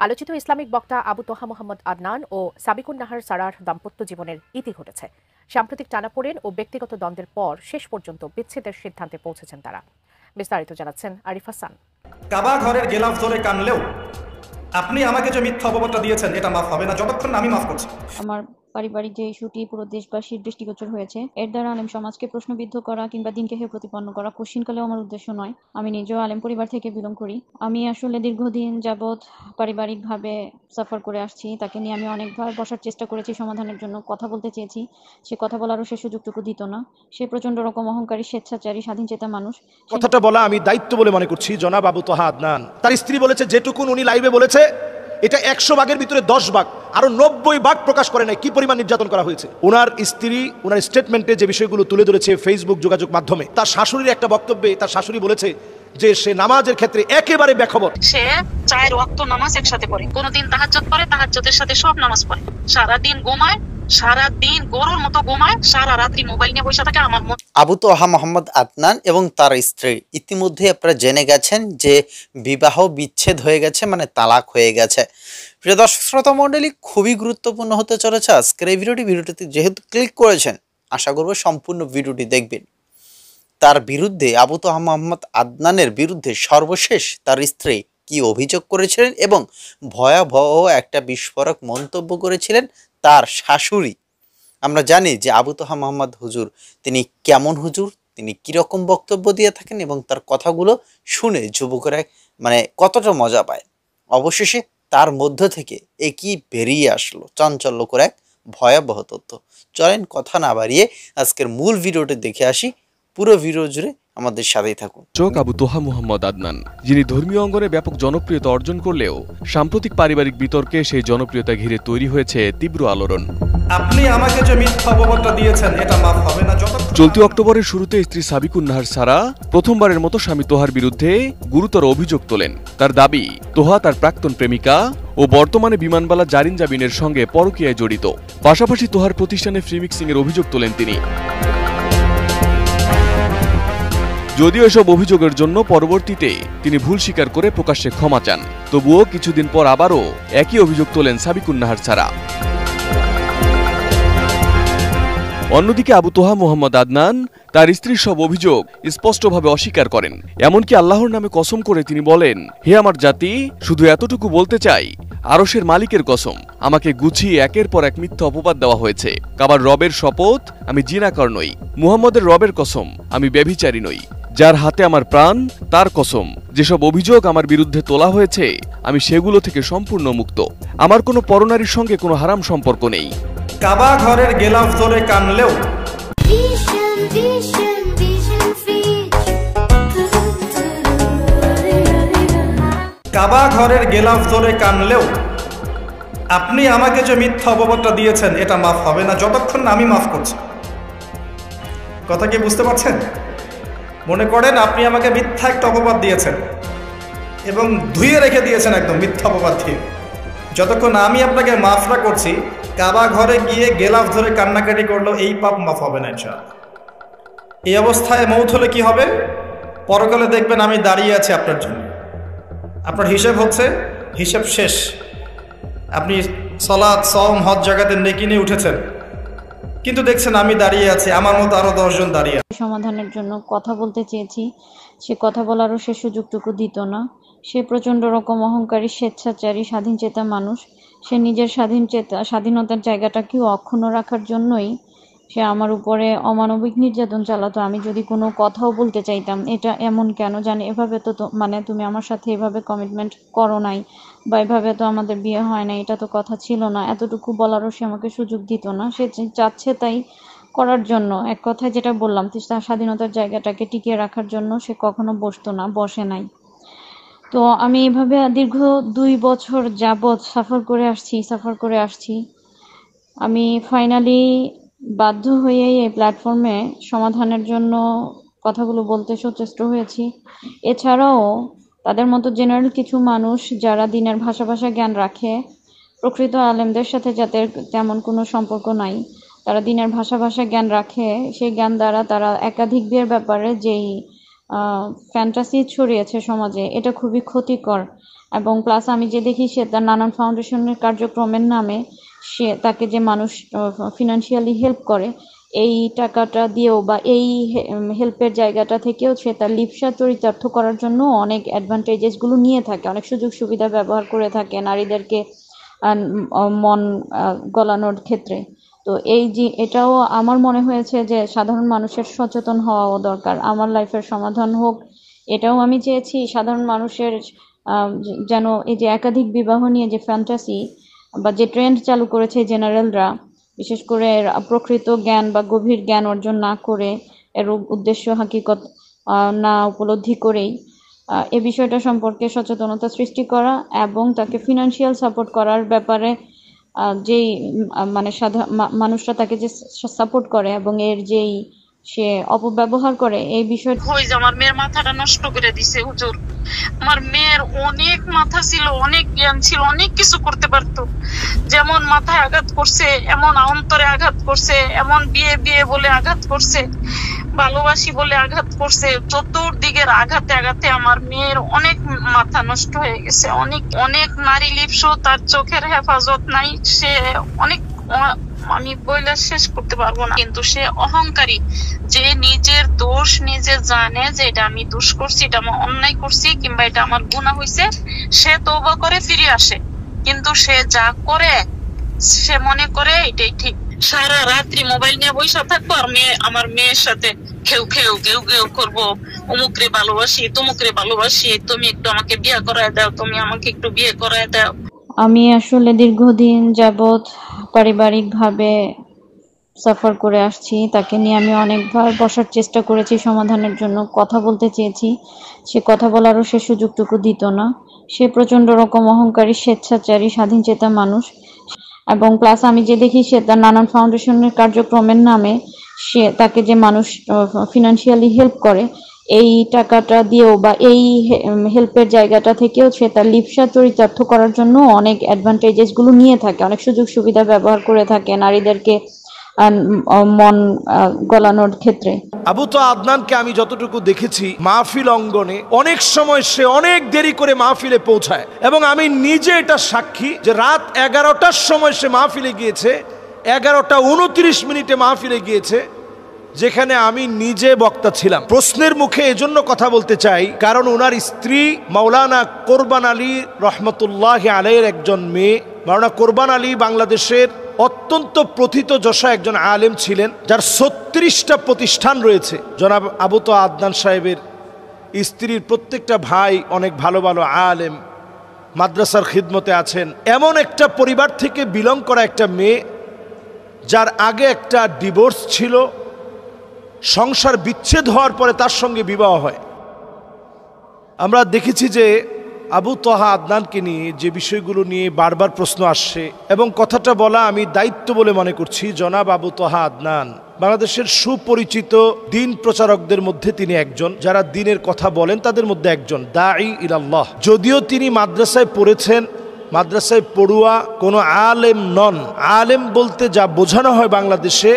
আলোচিত ইসলামিক বক্তা আবু তোহা মোহাম্মদ আদনান ও সাবিকুন নাহার সারার দাম্পত্য জীবনের ইতি ঘটেছে। সাম্প্রতিক টানাপোড়েন ও ব্যক্তিগত দ্বন্দ্বের পর শেষ পর্যন্ত বিচ্ছেদের সিদ্ধান্তে পৌঁছেছেন তারা। বিস্তারিত জানাচ্ছেন আরিফ হাসান। কাবা ঘরের গেলাফ ধরে কানলেও আপনি আমাকে যে মিথ্যা অপবাদটা দিয়েছেন এটা মাফ হবে না যতক্ষণ আমি মাফ করছি। আমার পারিবারিক যে ইস্যুটি পুরো দেশবাসীর দৃষ্টিগোচর হয়েছে, এর দ্বারা আলেম সমাজকে প্রশ্নবিদ্ধ করা কিংবা দিনকে হেয় প্রতিপন্ন করা কোশ্চিনকালেও আমার উদ্দেশ্য নয়। আমি নিজেও আলেম পরিবার থেকে বিলং করি। আমি আসলে দীর্ঘদিন যাবৎ পারিবারিকভাবে সাফার করে আসছি। তাকে নিয়ে আমি অনেকবার বসার চেষ্টা করেছি, সমাধানের জন্য কথা বলতে চেয়েছি। সে কথা বলারও সে সুযোগটুকু দিত না। সে প্রচন্ড রকম অহংকারী, স্বেচ্ছাচারী, স্বাধীনচেতা মানুষ। কথাটা বলা আমি দায়িত্ব বলে মনে করছি। জনাব আবু তোহা আদনান, তার স্ত্রী বলেছে যেটুকুন উনি লাইভে বলেছে এটা 100 ভাগের ভিতরে 10 ভাগ, আরো 90 ভাগ প্রকাশ করে নাই কি পরিমাণ নির্যাতন করা হয়েছে। ওনার স্ত্রী ওনার স্টেটমেন্টে যে বিষয়গুলো তুলে ধরেছে ফেসবুক যোগাযোগ মাধ্যমে, তার শাশুড়ির একটা বক্তব্যে তার শাশুড়ি বলেছে যে সে নামাজের ক্ষেত্রে একেবারে বেখবর। সে 4 ওয়াক্ত নামাজ একসাথে পড়ে, কোনদিন তাহাজ্জুদ পড়ে, তাহাজ্জুদের সাথে সব নামাজ পড়ে, সারাদিন ঘুমায়, সারাদিন গরুর মতো ঘুমায়, সারা রাত্রি মোবাইল নিয়ে বসে থাকে। আমার আবু তোহা মোহাম্মদ আদনান এবং তার স্ত্রী ইতিমধ্যে আপনারা জেনে গেছেন যে বিবাহ বিচ্ছেদ হয়ে গেছে, মানে তালাক হয়ে গেছে। প্রিয় দর্শক শ্রোতা মণ্ডলী, খুবই গুরুত্বপূর্ণ হতে চলেছে আজকের এই ভিডিওটিতে যেহেতু ক্লিক করেছেন, আশা করব সম্পূর্ণ ভিডিওটি দেখবেন। তার বিরুদ্ধে আবু তোহা মোহাম্মদ আদনানের বিরুদ্ধে সর্বশেষ তার স্ত্রী কি অভিযোগ করেছিলেন এবং ভয়াবহ একটা বিস্ফোরক মন্তব্য করেছিলেন তার শাশুড়ি। আমরা জানি যে আবু তোহা মোহাম্মদ হুজুর তিনি কেমন হুজুর, তিনি কিরকম বক্তব্য দিয়ে থাকেন এবং তার কথাগুলো শুনে যুবকরা মানে কতটা মজা পায়। অবশেষে তার মধ্য থেকে একই বেরিয়ে আসলো চাঞ্চল্যকর এক ভয়াবহ তথ্য। চলেন কথা না বাড়িয়ে আজকের মূল ভিডিওটি দেখে আসি। পুরো ভিডিও জুড়ে আমাদের সাথেই থাকুন। আবু তোহা মোহাম্মদ আদনান, যিনি ধর্মীয় অঙ্গনে ব্যাপক জনপ্রিয়তা অর্জন করলেও সাম্প্রতিক পারিবারিক বিতর্কে সেই জনপ্রিয়তা ঘিরে তৈরি হয়েছে তীব্র আলোড়ন। আপনি আমাকে যে মিথ্যা অপবাদটা দিয়েছেন এটা মাফ হবে না যতক্ষণ। চলতি অক্টোবরের শুরুতে স্ত্রী সাবিকুন নাহার সারা প্রথমবারের মতো স্বামী তোহার বিরুদ্ধে গুরুতর অভিযোগ তোলেন। তার দাবি, তোহা তার প্রাক্তন প্রেমিকা ও বর্তমানে বিমানবালা জারিন জাবিনের সঙ্গে পরকীয়ায় জড়িত। পাশাপাশি তোহার প্রতিষ্ঠানে ফ্রি মিক্সিং এর অভিযোগ তোলেন তিনি। যদিও এসব অভিযোগের জন্য পরবর্তীতে তিনি ভুল স্বীকার করে প্রকাশ্যে ক্ষমা চান, তবুও কিছুদিন পর আবারও একই অভিযোগ তোলেন সাবিকুন নাহার সারা। অন্যদিকে আবু তোহা মোহাম্মদ আদনান তার স্ত্রীর সব অভিযোগ স্পষ্টভাবে অস্বীকার করেন। এমনকি আল্লাহর নামে কসম করে তিনি বলেন, হে আমার জাতি, শুধু এতটুকু বলতে চাই, আরশের মালিকের কসম, আমাকে গুছিয়ে একের পর এক মিথ্যা অপবাদ দেওয়া হয়েছে। কাবার রবের শপথ, আমি জিনাকার নই। মুহাম্মদের রবের কসম, আমি ব্যভিচারী নই। যার হাতে আমার প্রাণ, তার কসম, যেসব অভিযোগ আমার বিরুদ্ধে তোলা হয়েছে আমি সেগুলো থেকে সম্পূর্ণ মুক্ত। আমার কোনো পরনারীর সঙ্গে কোনো হারাম সম্পর্ক নেই। কাবা ঘরের গেলাফ ধরে কানলেও কাবা ঘরের গেলাফ ধরে কানলেও আপনি আমাকে যে মিথ্যা অপবাদটা দিয়েছেন এটা মাফ হবে না যতক্ষণ না আমি মাফ করছি। কথা কি বুঝতে পারছেন? মনে করেন আপনি আমাকে মিথ্যা একটা অপবাদ দিয়েছেন এবং ধুয়ে রেখে দিয়েছেন একদম মিথ্যা অপবাদ দিয়ে। যতক্ষণ আমি আপনাকে মাফ না করছি, কাবা ঘরে গিয়ে গেলাফ ধরে কান্নাকাটি করলেও এই পাপ মাফ হবে না ইনশাআল্লাহ। এই অবস্থায় মৌত হলে কি হবে? পরকালে দেখবেন আমি দাঁড়িয়ে আছি আপনার জন্য। আপনার হিসেব হচ্ছে, হিসেব শেষ। আপনি সালাত, সওম, হজ জাকাতে নেকি নিয়ে উঠেছেন, কিন্তু দেখছেন আমি দাঁড়িয়ে আছি, আমার মতো আরো 10 জন দাঁড়িয়ে। সমাধানের জন্য কথা বলতে চেয়েছি, সে কথা বলারও সে সুযোগটুকু দিত না। সে প্রচন্ড রকম অহংকারী, স্বেচ্ছাচারী, স্বাধীনচেতা মানুষ। সে নিজের স্বাধীনতার জায়গাটাকেও অক্ষুণ্ণ রাখার জন্যই সে আমার উপরে অমানবিক নির্যাতন চালাতো। আমি যদি কোনো কথাও বলতে চাইতাম, এটা এমন কেন জানি, এভাবে তো মানে তুমি আমার সাথে এভাবে কমিটমেন্ট করো নাই, বা এভাবে তো আমাদের বিয়ে হয় না, এটা তো কথা ছিল না, এতটুকু বলারও সে আমাকে সুযোগ দিত না। সে চাচ্ছে তাই করার জন্য, এক কথায় যেটা বললাম, তার স্বাধীনতার জায়গাটাকে টিকিয়ে রাখার জন্য সে কখনো বসতো না, বসে নাই। তো আমি এভাবে দীর্ঘ 2 বছর যাবৎ সাফার করে আসছি। আমি ফাইনালি বাধ্য হয়ে এই প্ল্যাটফর্মে সমাধানের জন্য কথাগুলো বলতে সচেষ্ট হয়েছি। এছাড়াও তাদের মতো জেনারেল কিছু মানুষ যারা দিনের ভাষা জ্ঞান রাখে, প্রকৃত আলেমদের সাথে যাদের তেমন কোনো সম্পর্ক নাই, তারা দিনের ভাষা জ্ঞান রাখে, সেই জ্ঞান দ্বারা তারা একাধিক বিয়ের ব্যাপারে যেই ফ্যান্টাসি ছড়িয়েছে সমাজে, এটা খুবই ক্ষতিকর। এবং প্লাস আমি যে দেখি সে তার নানান ফাউন্ডেশনের কার্যক্রমের নামে তাকে যে মানুষ ফিনান্সিয়ালি হেল্প করে, এই টাকাটা দিয়েও বা এই হেল্পের জায়গাটা থেকেও সে তার লিপ্সা চরিতার্থ করার জন্য অনেক অ্যাডভান্টেজেসগুলো নিয়ে থাকে, অনেক সুযোগ সুবিধা ব্যবহার করে থাকে নারীদেরকে মন গলানোর ক্ষেত্রে। তো এটাও আমার মনে হয়েছে যে সাধারণ মানুষের সচেতন হওয়াও দরকার। আমার লাইফের সমাধান হোক, এটাও আমি চেয়েছি। সাধারণ মানুষের যেন এই যে একাধিক বিবাহ নিয়ে যে ফ্যান্টাসি বা যে ট্রেন্ড চালু করেছে জেনারেলরা, বিশেষ করে প্রকৃত জ্ঞান বা গভীর জ্ঞান অর্জন না করে, এর উদ্দেশ্য হাকিকত না উপলব্ধি করেই এই বিষয়টা সম্পর্কে সচেতনতা সৃষ্টি করা এবং তাকে ফিনান্সিয়াল সাপোর্ট করার ব্যাপারে যেই মানে মানুষরা তাকে যে সাপোর্ট করে এবং এর যেই সে অপব্যবহার করে এই বিষয়টা। ওই যে আমার মেয়ের মাথাটা নষ্ট করে দিছে হুজুর। আমার মেয়ের অনেক মাথা ছিল, অনেক জ্ঞান ছিল, অনেক কিছু করতে পারতো। যেমন মাথায় আঘাত করছে, এমন অন্তরে আঘাত করছে, এমন বিয়ে বিয়ে বলে আঘাত করছে, ভালোবাসি বলে আঘাত করছে। চতুর্দিকের আঘাতে আঘাতে আমার মেয়ের অনেক মাথা নষ্ট হয়ে গেছে। অনেক অনেক নারী লিপ্স, তার চোখের হেফাজত নাই। সে অনেক, আমি বইলে শেষ করতে পারবো না। কিন্তু সে অহংকারী, যে নিজের দোষ নিজে জানে যে এটা আমি দোষ করছি, এটা আমি অন্যায় করছি, কিংবা এটা আমার গুনাহ হয়েছে, সে তওবা করে ফিরে আসে। কিন্তু সে যা করে সে মনে করে এটাই ঠিক। সারা রাত্রি মোবাইল নিয়ে বসে থাকবো আর আমার মেয়ের সাথে খেউ খেউ ঘেউ ঘেউ করবো, অমুকরে ভালোবাসি, তমুকরে ভালোবাসি, তুমি একটু আমাকে বিয়ে করায় দাও, তুমি আমাকে একটু বিয়ে করায় দাও। আমি আসলে দীর্ঘদিন যাবৎ পারিবারিকভাবে সাফার করে আসছি। তাকে নিয়ে আমি অনেকবার বসার চেষ্টা করেছি, সমাধানের জন্য কথা বলতে চেয়েছি। সে কথা বলারও সে সুযোগটুকু দিত না। সে প্রচন্ড রকম অহংকারী, স্বেচ্ছাচারী, স্বাধীনচেতা মানুষ। এবং প্লাস আমি যে দেখি সে তার নানান ফাউন্ডেশনের কার্যক্রমের নামে তাকে যে মানুষ ফিনান্সিয়ালি হেল্প করে, এই টাকাটা দিয়েও বা এই হেল্পের জায়গাটা থেকেও সে তার লিপ্সা চরিতার্থ করার জন্য অনেক অ্যাডভান্টেজেসগুলো নিয়ে থাকে, অনেক সুযোগ সুবিধা ব্যবহার করে থাকে নারীদেরকে মন গলানোর ক্ষেত্রে। আবু তোহা আদনানকে আমি যতটুকু দেখেছি মাহফিল অঙ্গনে অনেক সময় সে অনেক দেরি করে মাহফিলে পৌঁছায়, এবং আমি নিজে এটা সাক্ষী যে রাত 11টার সময় সে মাহফিলে গিয়েছে, 11টা 29 মাহফিলে গিয়েছে, যেখানে আমি নিজে বক্তা ছিলাম। প্রশ্নের মুখে এজন্য কথা বলতে চাই কারণ ওনার স্ত্রী মাওলানা কোরবান আলী রহমতুল্লাহ আলাইহির একজন মেয়ে। মাওলানা কোরবান আলী বাংলাদেশের অত্যন্ত প্রথিতযশা একজন আলেম ছিলেন, যার 36টা প্রতিষ্ঠান রয়েছে। জনাব আবু তোহা আদনান সাহেবের স্ত্রীর প্রত্যেকটা ভাই অনেক ভালো ভালো আলেম, মাদ্রাসার খিদমতে আছেন। এমন একটা পরিবার থেকে বিলং করা একটা মেয়ে, যার আগে একটা ডিভোর্স ছিল, সংসার বিচ্ছেদ হওয়ার পরে তার সঙ্গে বিবাহ হয়। আমরা দেখেছি যে আবু তোহা আদনানকে নিয়ে যে বিষয়গুলো নিয়ে বারবার প্রশ্ন আসছে, এবং কথাটা বলা আমি দায়িত্ব বলে মনে করছি। জনাব আবু তোহা আদনান বাংলাদেশের সুপরিচিত দিন প্রচারকদের মধ্যে তিনি একজন, যারা দিনের কথা বলেন তাদের মধ্যে একজন, দাঈ ইলাল্লাহ। যদিও তিনি মাদ্রাসায় পড়েছেন, মাদ্রাসায় পড়ুয়া কোনো আলেম নন। আলেম বলতে যা বোঝানো হয় বাংলাদেশে,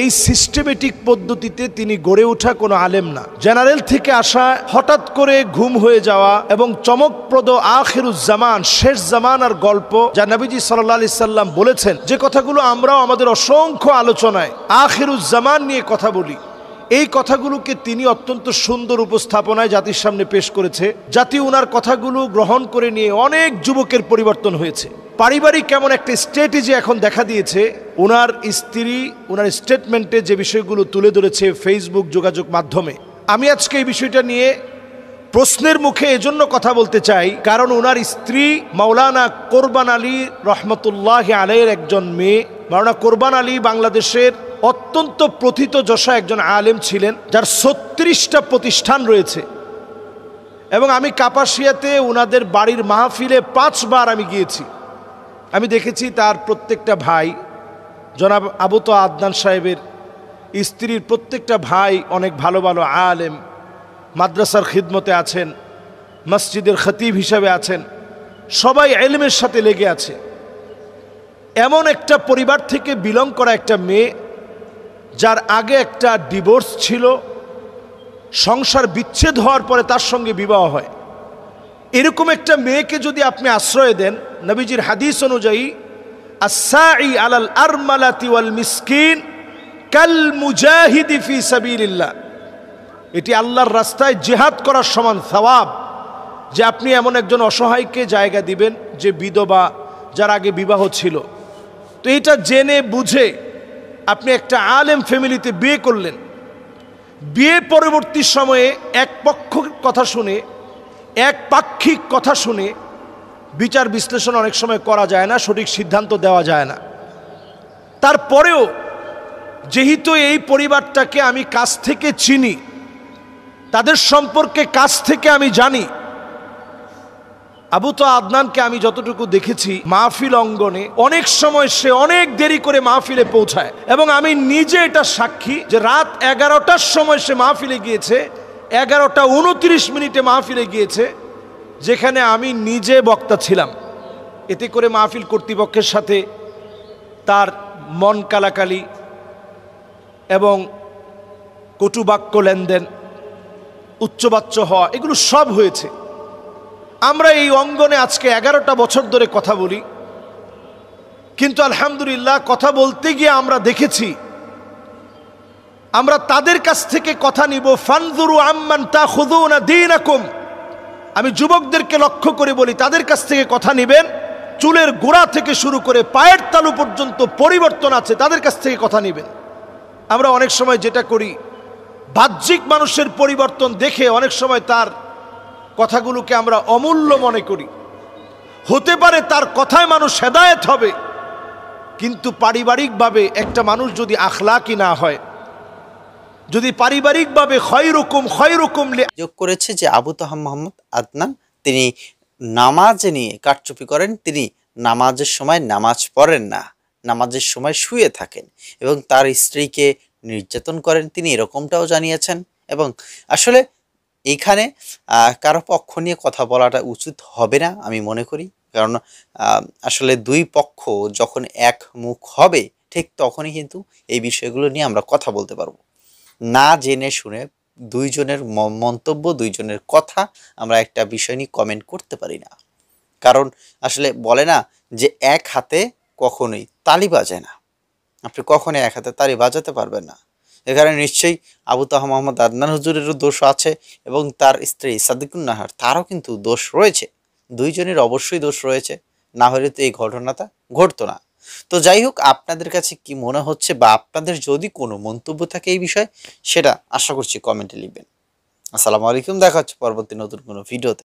এই সিস্টেমেটিক পদ্ধতিতে তিনি গড়ে ওঠা কোনো আলেম না। জেনারেল থেকে আসা, হঠাৎ করে ঘুম হয়ে যাওয়া এবং চমকপ্রদ আখিরুজ্জামান, শেষ জামানার গল্প, যা নবীজি সাল্লাল্লাহু আলাইহি সাল্লাম বলেছেন, যে কথাগুলো আমরাও আমাদের অসংখ্য আলোচনায় আখিরুজ্জামান নিয়ে কথা বলি, এই কথাগুলোকে তিনি অত্যন্ত সুন্দর উপস্থাপনায় জাতির সামনে পেশ করেছে। জাতি ওনার কথাগুলো গ্রহণ করে নিয়ে অনেক যুবকের পরিবর্তন হয়েছে। পারিবারিক কেমন একটা স্ট্র্যাটেজি এখন দেখা দিয়েছে। ওনার স্ত্রী ওনার স্টেটমেন্টে যে বিষয়গুলো তুলে ধরেছে ফেসবুক যোগাযোগ মাধ্যমে, আমি আজকে এই বিষয়টা নিয়ে প্রশ্নের মুখে এজন্য কথা বলতে চাই কারণ ওনার স্ত্রী মাওলানা কোরবান আলী রহমতুল্লাহ আলাইহির একজন মেয়ে। মাওলানা কোরবান আলী বাংলাদেশের অত্যন্ত প্রথিতযশা একজন আলেম ছিলেন, যার 36টা প্রতিষ্ঠান রয়েছে। এবং আমি কাপাসিয়াতে ওনাদের বাড়ির মাহফিলে 5 বার আমি গিয়েছি। আমি দেখেছি তার প্রত্যেকটা ভাই, জনাব আবু তোহা আদনান সাহেবের স্ত্রীর প্রত্যেকটা ভাই অনেক ভালো ভালো আলেম, মাদ্রাসার খিদমতে আছেন, মসজিদের খতিব হিসাবে আছেন, সবাই ইলমের সাথে লেগে আছে। এমন একটা পরিবার থেকে বিলং করা একটা মেয়ে, যার আগে একটা ডিভোর্স ছিল, সংসার বিচ্ছেদ হওয়ার পরে তার সঙ্গে বিবাহ হয়। এরকম একটা মেয়েকে যদি আপনি আশ্রয় দেন, নবীজির হাদিস অনুযায়ী আস-সাঈ আলাল আরমালাতি ওয়াল মিসকিন কাল মুজাহিদি ফি সাবিলিল্লাহ, এটি আল্লাহর রাস্তায় জিহাদ করার সমান সওয়াব। যে আপনি এমন একজন অসহায়কে জায়গা দিবেন যে বিধবা, যার আগে বিবাহ ছিল, তো এটা জেনে বুঝে আপনি একটা আলেম ফ্যামিলিতে বিয়ে করলেন। বিয়ে পরবর্তী সময়ে এক পক্ষ কথা শুনে, এক পাক্ষিক কথা শুনে বিচার বিশ্লেষণ অনেক সময় করা যায় না, সঠিক সিদ্ধান্ত দেওয়া যায় না। তারপরেও যেহেতু এই পরিবারটাকে আমি কাছ থেকে চিনি, তাদের সম্পর্কে কাছ থেকে আমি জানি, আবু তোহা আদনানকে আমি যতটুকু দেখেছি মাহফিল অঙ্গনে অনেক সময় সে অনেক দেরি করে মাহফিলে পৌঁছায়, এবং আমি নিজে এটা সাক্ষী যে রাত 11টার সময় সে মাহফিলে গিয়েছে, 11টা 29 মাহফিলে গিয়েছে, যেখানে আমি নিজে বক্তা ছিলাম। এতে করে মাহফিল কর্তৃপক্ষের সাথে তার মন কালাকালি এবং কটুবাক্য লেনদেন, উচ্চবাচ্য হওয়া, এগুলো সব হয়েছে। আমরা এই অঙ্গনে আজকে 11টা বছর ধরে কথা বলি, কিন্তু আলহামদুলিল্লাহ কথা বলতে গিয়ে আমরা দেখেছি, আমরা তাদের কাছ থেকে কথা নিব। ফানজুরু আম্মান তাখুযুনা দীনাকুম, আমি যুবকদেরকে লক্ষ্য করে বলি, তাদের কাছ থেকে কথা নেবেন, চুলের গোড়া থেকে শুরু করে পায়ের তালু পর্যন্ত পরিবর্তন আছে, তাদের কাছ থেকে কথা নেবেন। আমরা অনেক সময় যেটা করি, বাহ্যিক মানুষের পরিবর্তন দেখে অনেক সময় তার কথাগুলোকে আমরা অমূল্য মনে করি। হতে পারে তার কথায় মানুষ হেদায়েত হবে, কিন্তু পারিবারিকভাবে একটা মানুষ যদি আখলাকি না হয়, যদি পারিবারিকভাবে খয়রুকুম যোগ করেছে যে আবু তোহা মোহাম্মদ আদনান তিনি নামাজ নিয়ে কারচুপি করেন, তিনি নামাজের সময় নামাজ পড়েন না, নামাজের সময় শুয়ে থাকেন এবং তার স্ত্রীকে নির্যাতন করেন, তিনি এরকমটাও জানিয়েছেন। এবং আসলে এইখানে কারো পক্ষ নিয়ে কথা বলাটা উচিত হবে না আমি মনে করি, কারণ আসলে দুই পক্ষ যখন এক মুখ হবে ঠিক তখনই কিন্তু এই বিষয়গুলো নিয়ে আমরা কথা বলতে পারবো। না জেনে শুনে দুইজনের মন্তব্য, দুইজনের কথা আমরা একটা বিষয় নিয়ে কমেন্ট করতে পারি না, কারণ আসলে বলে না যে এক হাতে কখনোই তালি বাজে না, আপনি কখনোই এক হাতে তালি বাজাতে পারবেন না। এখানে নিশ্চয়ই আবু তোহা মোহাম্মদ আদনান হুজুরেরও দোষ আছে এবং তার স্ত্রী সাদিকুন নাহার তারও কিন্তু দোষ রয়েছে, দুইজনের অবশ্যই দোষ রয়েছে, না হলে তো এই ঘটনাটা ঘটতো না। তো যাই হোক, আপনাদের কাছে কি মনে হচ্ছে বা আপনাদের যদি কোনো মন্তব্য থাকে এই বিষয়ে, সেটা আশা করছি কমেন্টে লিখবেন। আসসালামু আলাইকুম, দেখা হচ্ছে পরবর্তী নতুন কোনো ভিডিওতে।